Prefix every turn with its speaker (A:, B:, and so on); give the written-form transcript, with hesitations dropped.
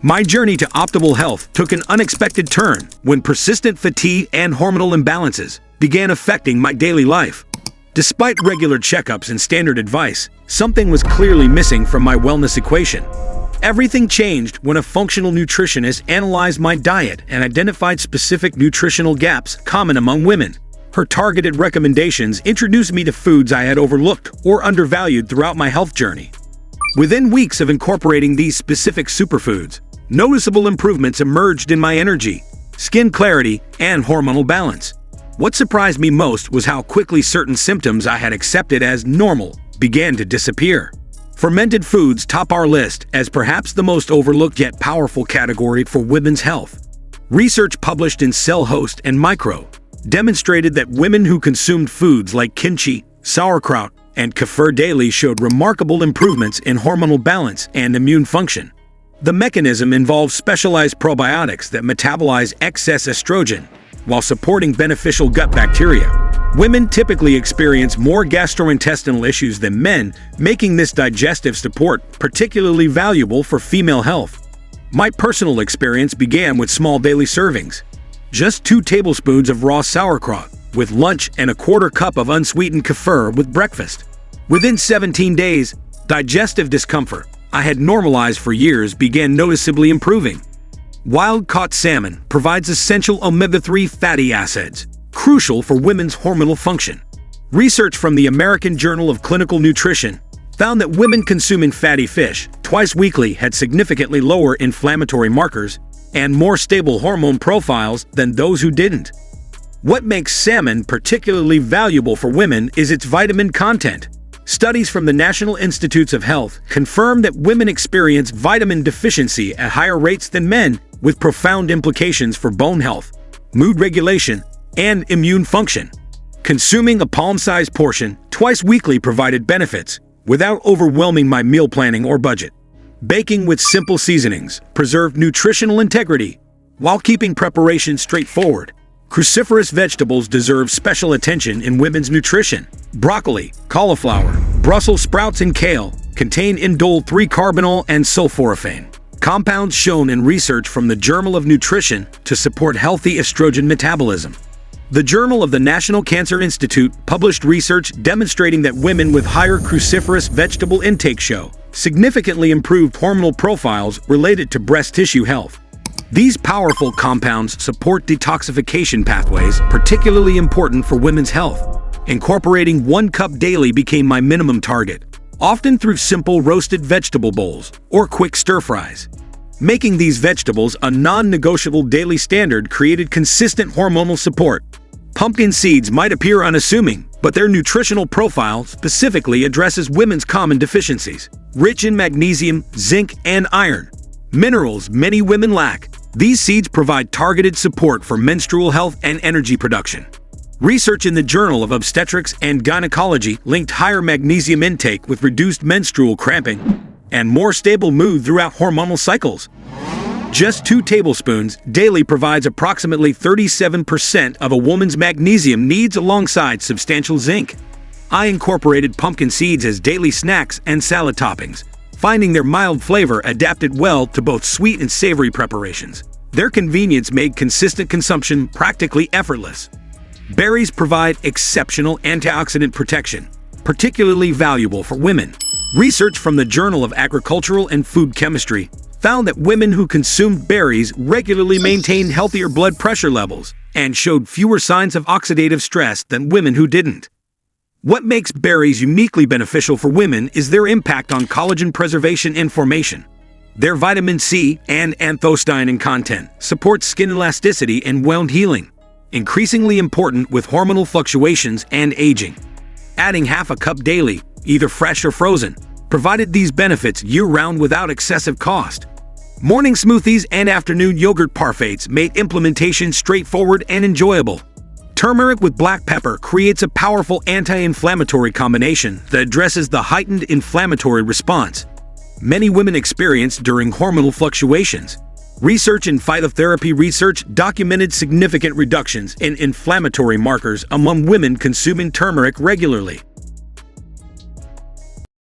A: My journey to optimal health took an unexpected turn when persistent fatigue and hormonal imbalances began affecting my daily life. Despite regular checkups and standard advice, something was clearly missing from my wellness equation. Everything changed when a functional nutritionist analyzed my diet and identified specific nutritional gaps common among women. Her targeted recommendations introduced me to foods I had overlooked or undervalued throughout my health journey. Within weeks of incorporating these specific superfoods, noticeable improvements emerged in my energy, skin clarity, and hormonal balance. What surprised me most was how quickly certain symptoms I had accepted as normal began to disappear. Fermented foods top our list as perhaps the most overlooked yet powerful category for women's health. Research published in Cell Host and Micro demonstrated that women who consumed foods like kimchi, sauerkraut, and kefir daily showed remarkable improvements in hormonal balance and immune function. The mechanism involves specialized probiotics that metabolize excess estrogen while supporting beneficial gut bacteria. Women typically experience more gastrointestinal issues than men, making this digestive support particularly valuable for female health. My personal experience began with small daily servings. Just 2 tablespoons of raw sauerkraut with lunch and a quarter cup of unsweetened kefir with breakfast. Within 17 days, digestive discomfort I had normalized for years began noticeably improving. Wild-caught salmon provides essential omega-3 fatty acids, crucial for women's hormonal function. Research from the American Journal of Clinical Nutrition found that women consuming fatty fish twice weekly had significantly lower inflammatory markers and more stable hormone profiles than those who didn't. What makes salmon particularly valuable for women is its vitamin content. Studies from the National Institutes of Health confirm that women experience vitamin deficiency at higher rates than men, with profound implications for bone health, mood regulation, and immune function. Consuming a palm-sized portion twice weekly provided benefits without overwhelming my meal planning or budget. Baking with simple seasonings preserved nutritional integrity while keeping preparation straightforward. Cruciferous vegetables deserve special attention in women's nutrition. Broccoli, cauliflower, Brussels sprouts, and kale contain indole 3-carbinol and sulforaphane, compounds shown in research from the Journal of Nutrition to support healthy estrogen metabolism. The Journal of the National Cancer Institute published research demonstrating that women with higher cruciferous vegetable intake show significantly improved hormonal profiles related to breast tissue health. These powerful compounds support detoxification pathways, particularly important for women's health. Incorporating 1 cup daily became my minimum target, often through simple roasted vegetable bowls or quick stir-fries. Making these vegetables a non-negotiable daily standard created consistent hormonal support. Pumpkin seeds might appear unassuming, but their nutritional profile specifically addresses women's common deficiencies. Rich in magnesium, zinc, and iron, minerals many women lack, these seeds provide targeted support for menstrual health and energy production. Research in the Journal of Obstetrics and Gynecology linked higher magnesium intake with reduced menstrual cramping and more stable mood throughout hormonal cycles. Just 2 tablespoons daily provides approximately 37% of a woman's magnesium needs alongside substantial zinc. I incorporated pumpkin seeds as daily snacks and salad toppings, finding their mild flavor adapted well to both sweet and savory preparations. Their convenience made consistent consumption practically effortless. Berries provide exceptional antioxidant protection, particularly valuable for women. Research from the Journal of Agricultural and Food Chemistry found that women who consumed berries regularly maintained healthier blood pressure levels and showed fewer signs of oxidative stress than women who didn't. What makes berries uniquely beneficial for women is their impact on collagen preservation and formation. Their vitamin C and anthocyanin content supports skin elasticity and wound healing, increasingly important with hormonal fluctuations and aging. Adding half a cup daily, either fresh or frozen, provided these benefits year-round without excessive cost. Morning smoothies and afternoon yogurt parfaits made implementation straightforward and enjoyable. Turmeric with black pepper creates a powerful anti-inflammatory combination that addresses the heightened inflammatory response many women experience during hormonal fluctuations. Research in phytotherapy research documented significant reductions in inflammatory markers among women consuming turmeric regularly.